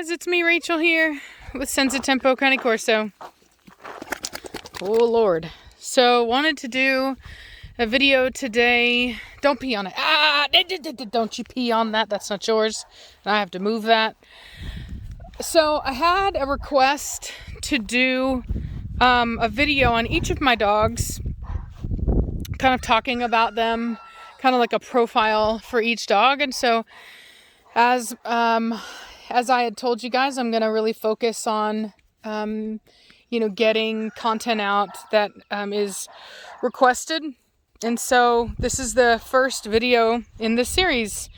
guys, it's me, Rachel, here with Senza Tempo Cane Corso. Oh Lord. So wanted to do a video today. Don't pee on it. Don't you pee on that. That's not yours. And I have to move that. So I had a request to do a video on each of my dogs, kind of talking about them, kind of like a profile for each dog. And so as I had told you guys, I'm going to really focus on, getting content out that is requested. And so this is the first video in this series.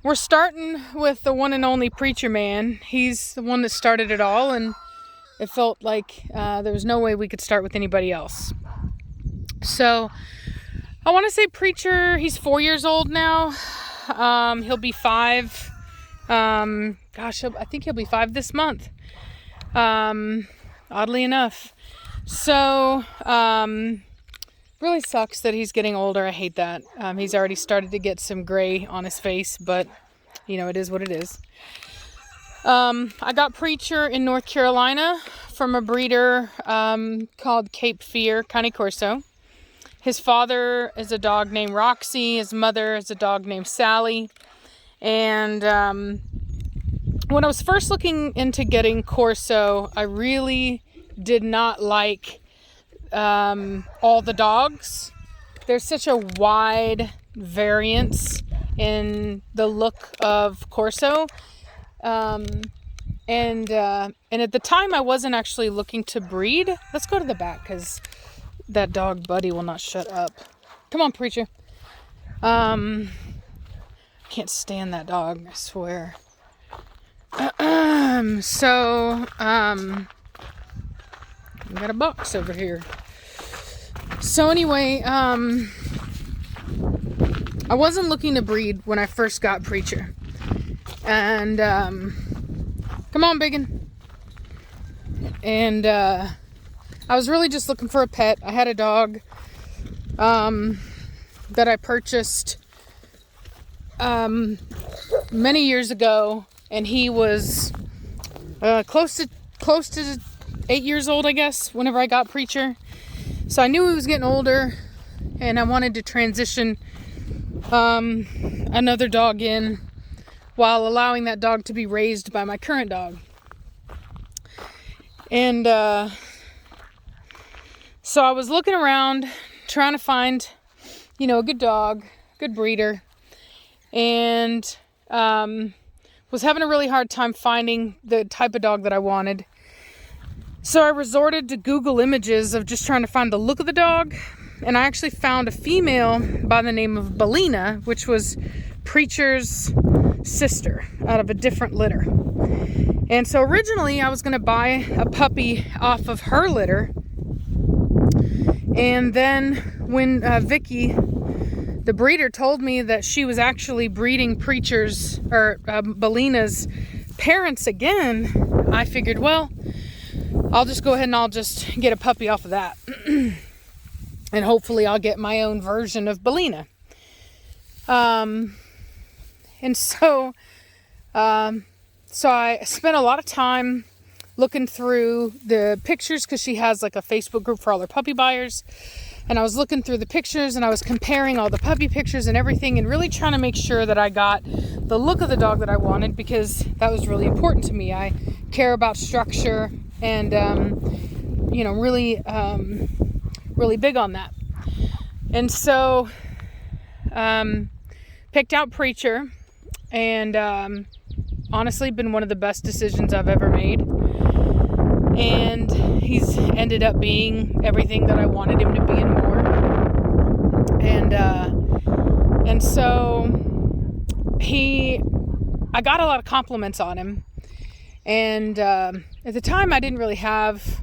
We're starting with the one and only Preacher Man. He's the one that started it all, and it felt like there was no way we could start with anybody else. So I want to say Preacher, he's 4 years old now. He'll be 5. I think he'll be 5 this month. Oddly enough. So, really sucks that he's getting older. I hate that. He's already started to get some gray on his face, but it is what it is. I got Preacher in North Carolina from a breeder, called Cape Fear Cane Corso. His father is a dog named Roxy. His mother is a dog named Sally. And when I was first looking into getting Corso, I really did not like all the dogs. There's such a wide variance in the look of Corso. And at the time, I wasn't actually looking to breed. Let's go to the back because that dog Buddy will not shut up. Come on, Preacher. Can't stand that dog, I swear. We got a box over here. So anyway, I wasn't looking to breed when I first got Preacher. And, come on, Biggin. And, I was really just looking for a pet. I had a dog, that I purchased, many years ago, and he was close to 8 years old, I guess, whenever I got Preacher. So I knew he was getting older, and I wanted to transition another dog in while allowing that dog to be raised by my current dog. And so I was looking around trying to find a good dog, good breeder, and was having a really hard time finding the type of dog that I wanted. So I resorted to Google Images of just trying to find the look of the dog, and I actually found a female by the name of Belina, which was Preacher's sister out of a different litter. And so originally I was going to buy a puppy off of her litter, and then when Vicky, the breeder, told me that she was actually breeding Preacher's or Belina's parents again, I figured, well, I'll just go ahead and I'll just get a puppy off of that. And hopefully I'll get my own version of Belina. And so I spent a lot of time looking through the pictures because she has like a Facebook group for all her puppy buyers. And I was looking through the pictures and I was comparing all the puppy pictures and everything and really trying to make sure that I got the look of the dog that I wanted, because that was really important to me. I care about structure and, really big on that. And so, picked out Preacher, and, honestly been one of the best decisions I've ever made. And he's ended up being everything that I wanted him to be and more. And so I got a lot of compliments on him. And at the time, I didn't really have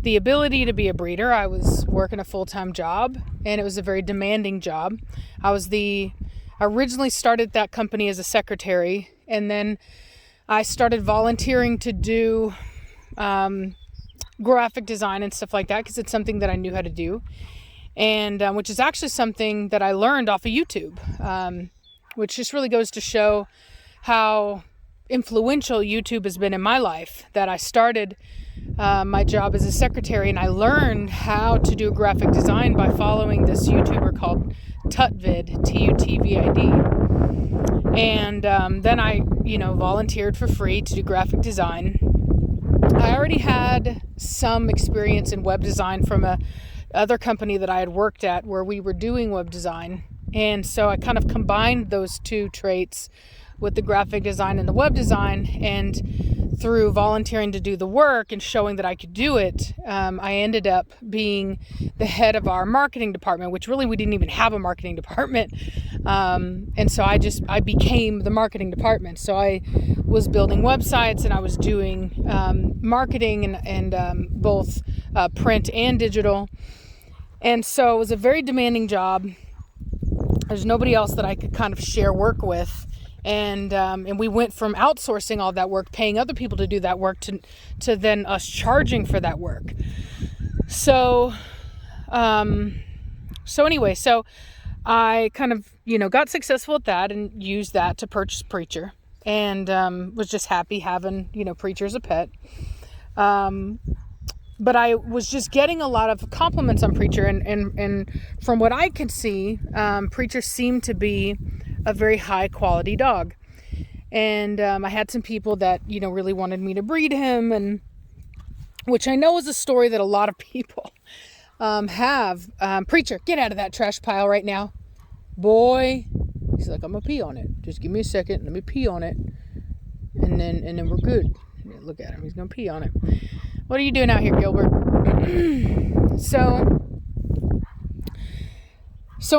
the ability to be a breeder. I was working a full-time job, and it was a very demanding job. I originally started that company as a secretary, and then I started volunteering to do graphic design and stuff like that, because it's something that I knew how to do, and which is actually something that I learned off of YouTube, which just really goes to show how influential YouTube has been in my life, that I started my job as a secretary, and I learned how to do graphic design by following this YouTuber called Tutvid, Tutvid. And then I, volunteered for free to do graphic design. I already had some experience in web design from a other company that I had worked at where we were doing web design. And so I kind of combined those two traits with the graphic design and the web design. And through volunteering to do the work and showing that I could do it, I ended up being the head of our marketing department, which really we didn't even have a marketing department. And so I became the marketing department. So I was building websites, and I was doing marketing and both print and digital. And so it was a very demanding job. There's nobody else that I could kind of share work with. And we went from outsourcing all that work, paying other people to do that work, to then us charging for that work. So anyway, I kind of, got successful at that and used that to purchase Preacher, and was just happy having, Preacher as a pet. But I was just getting a lot of compliments on Preacher, and from what I could see, Preacher seemed to be a very high quality dog. And I had some people that, really wanted me to breed him, and which I know is a story that a lot of people have. Preacher, get out of that trash pile right now. Boy, he's like, I'm gonna pee on it. Just give me a second, let me pee on it. And then we're good. Look at him, he's gonna pee on it. What are you doing out here, Gilbert? So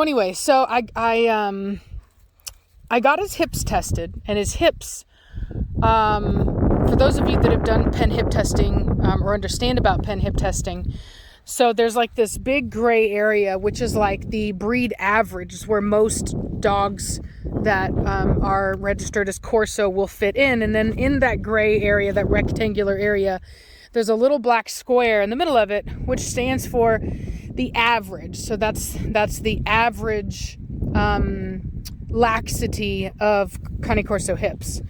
anyway, I got his hips tested, and his hips, for those of you that have done pen hip testing or understand about pen hip testing, so there's like this big gray area, which is like the breed average, where most dogs that are registered as Corso will fit in. And then in that gray area, that rectangular area, there's a little black square in the middle of it, which stands for the average. So that's the average laxity of Cane Corso hips.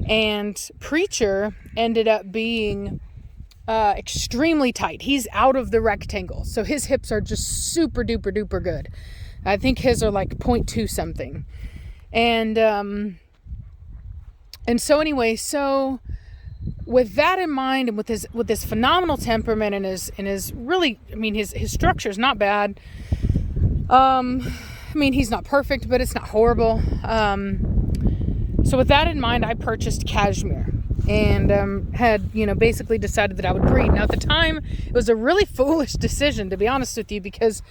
And Preacher ended up being extremely tight. He's out of the rectangle, so his hips are just super duper duper good. I think his are like 0.2 something. And so anyway, so with that in mind, and with his phenomenal temperament, and his really, his structure is not bad. He's not perfect, but it's not horrible. So with that in mind, I purchased Cashmere, and had, basically decided that I would breed. Now at the time, it was a really foolish decision, to be honest with you, because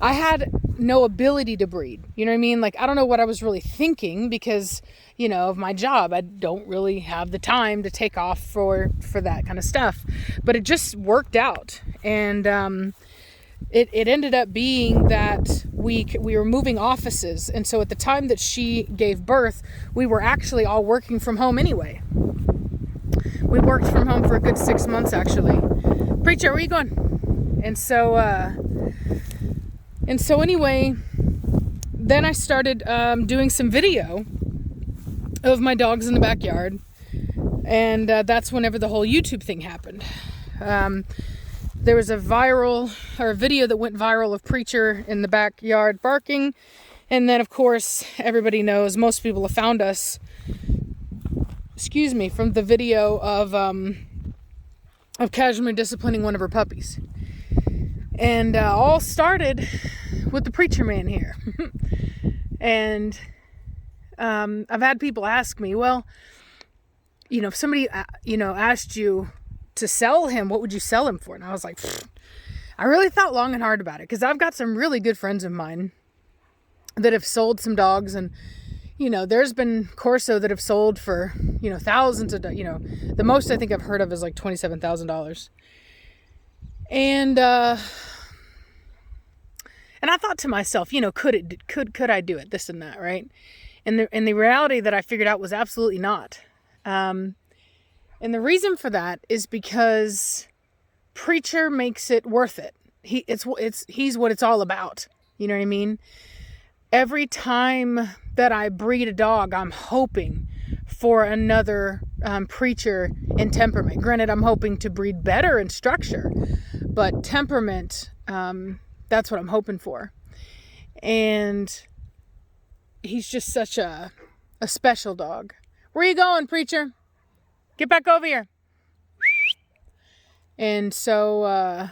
I had no ability to breed. You know what I mean? Like, I don't know what I was really thinking, because, of my job, I don't really have the time to take off for that kind of stuff. But it just worked out. And it ended up being that we were moving offices. And so at the time that she gave birth, we were actually all working from home anyway. We worked from home for a good 6 months, actually. Preacher, where are you going? And so anyway, then I started doing some video of my dogs in the backyard. And that's whenever the whole YouTube thing happened. There was a video that went viral of Preacher in the backyard barking. And then, of course, everybody knows, most people have found us, from the video of Cashmere disciplining one of her puppies. And all started with the Preacher man here. And I've had people ask me, well, if somebody, asked you to sell him, what would you sell him for? And I was like, I really thought long and hard about it, because I've got some really good friends of mine that have sold some dogs, and there's been Corso that have sold for thousands of, the most I think I've heard of is like $27,000. And I thought to myself, could I do it, this and that, right? And the reality that I figured out was absolutely not. And the reason for that is because Preacher makes it worth it. He's what it's all about. You know what I mean? Every time that I breed a dog, I'm hoping for another Preacher in temperament. Granted, I'm hoping to breed better in structure, but temperament, that's what I'm hoping for. And he's just such a special dog. Where are you going, Preacher? Get back over here. And so,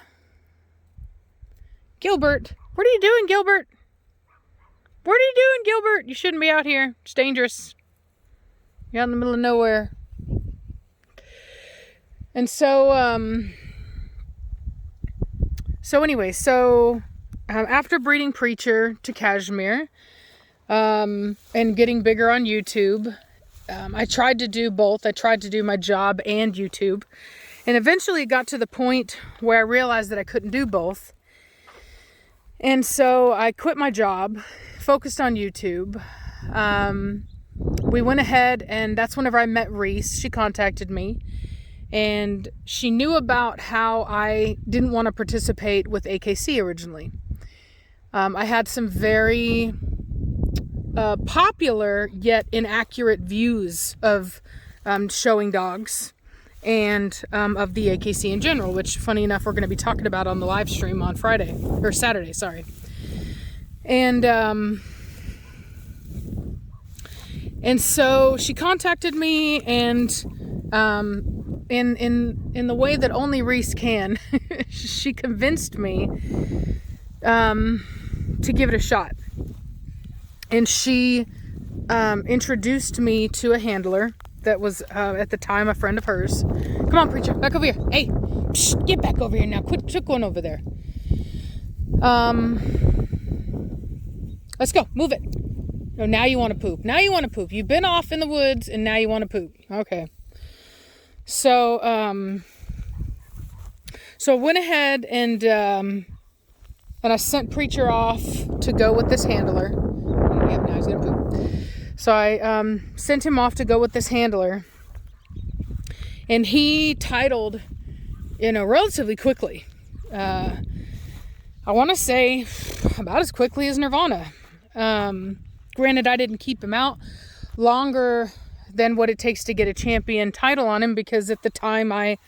Gilbert, what are you doing, Gilbert? What are you doing, Gilbert? You shouldn't be out here. It's dangerous. You're out in the middle of nowhere. And so, after breeding Preacher to Cashmere, and getting bigger on YouTube, I tried to do both. I tried to do my job and YouTube. And eventually it got to the point where I realized that I couldn't do both. And so I quit my job, focused on YouTube. We went ahead, and that's whenever I met Reese. She contacted me, and she knew about how I didn't want to participate with AKC originally. I had some very popular yet inaccurate views of showing dogs and of the AKC in general, which, funny enough, we're going to be talking about on the live stream on Saturday, sorry. And so she contacted me, and in the way that only Reese can, she convinced me to give it a shot. And she introduced me to a handler that was at the time a friend of hers. Come on, Preacher, back over here. Hey, get back over here now. Quit going over there. Let's go. Move it. No, now you want to poop. Now you want to poop. You've been off in the woods, and now you want to poop. Okay. So, I went ahead and I sent Preacher off to go with this handler. Yep, now he's gonna poop. So I sent him off to go with this handler, and he titled, relatively quickly. I want to say about as quickly as Nirvana. Granted, I didn't keep him out longer than what it takes to get a champion title on him, because at the time I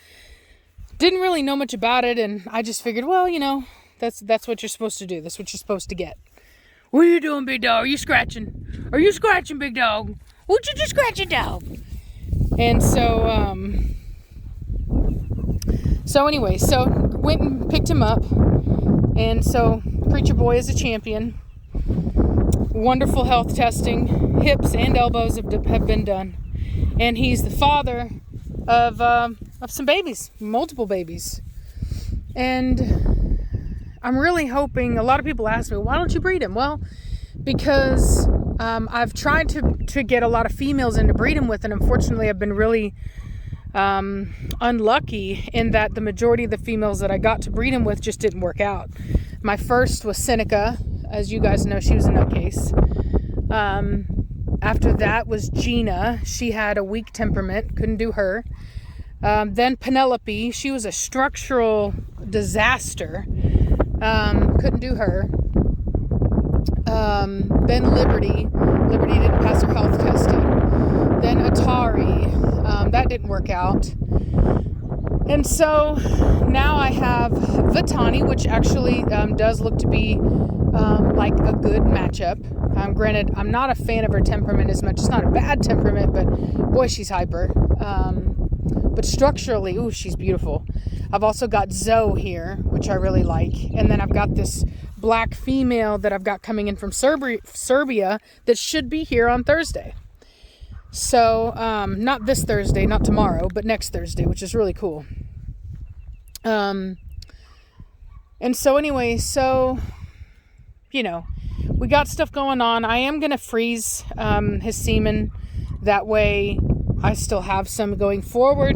didn't really know much about it, and I just figured, well, that's what you're supposed to do. That's what you're supposed to get. What are you doing, big dog? Are you scratching? Are you scratching, big dog? Would you just scratch a dog? And so went and picked him up. And so Preacher Boy is a champion. Wonderful health testing. Hips and elbows have been done. And he's the father of some babies, multiple babies. And I'm really hoping, a lot of people ask me, why don't you breed him? Well, because I've tried to get a lot of females in to breed him with, and unfortunately I've been really unlucky in that the majority of the females that I got to breed him with just didn't work out. My first was Seneca. As you guys know, she was a nutcase. After that was Gina. She had a weak temperament, couldn't do her. Then Penelope, she was a structural disaster. Couldn't do her. Then Liberty didn't pass her health testing. Then Atari, that didn't work out. And so now I have Vitani, which actually does look to be like a good matchup. Granted, I'm not a fan of her temperament as much. It's not a bad temperament, but boy, she's hyper. But structurally, she's beautiful. I've also got Zoe here, which I really like. And then I've got this black female that I've got coming in from Serbia that should be here on Thursday. So, not this Thursday, not tomorrow, but next Thursday, which is really cool. And so anyway, we got stuff going on. I am going to freeze his semen. That way I still have some going forward,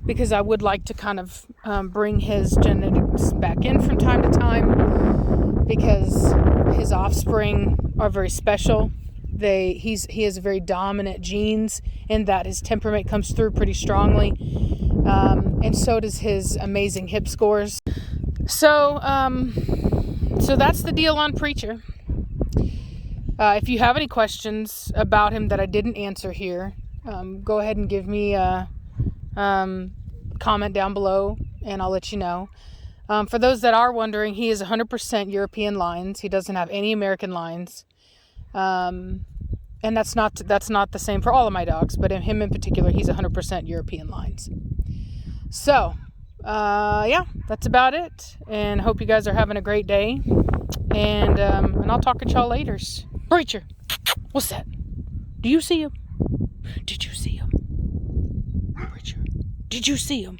because I would like to kind of bring his genetics back in from time to time, because his offspring are very special. He has very dominant genes in that his temperament comes through pretty strongly, and so does his amazing hip scores. So that's the deal on Preacher. If you have any questions about him that I didn't answer here, go ahead and give me a comment down below, and I'll let you know. For those that are wondering, he is 100% European lines. He doesn't have any American lines. And that's not the same for all of my dogs, but in him in particular, he's 100% European lines. So, yeah, that's about it. And hope you guys are having a great day. And I'll talk to y'all later. Preacher, what's that? Do you see him? Did you see him? Preacher, did you see him?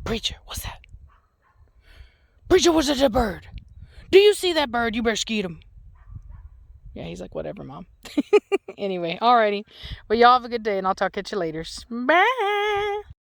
Preacher, what's that? Preacher, what's that bird? Do you see that bird? You better skeet him. Yeah, he's like, whatever, Mom. Anyway, alrighty. Well, y'all have a good day, and I'll talk to you later. Bye.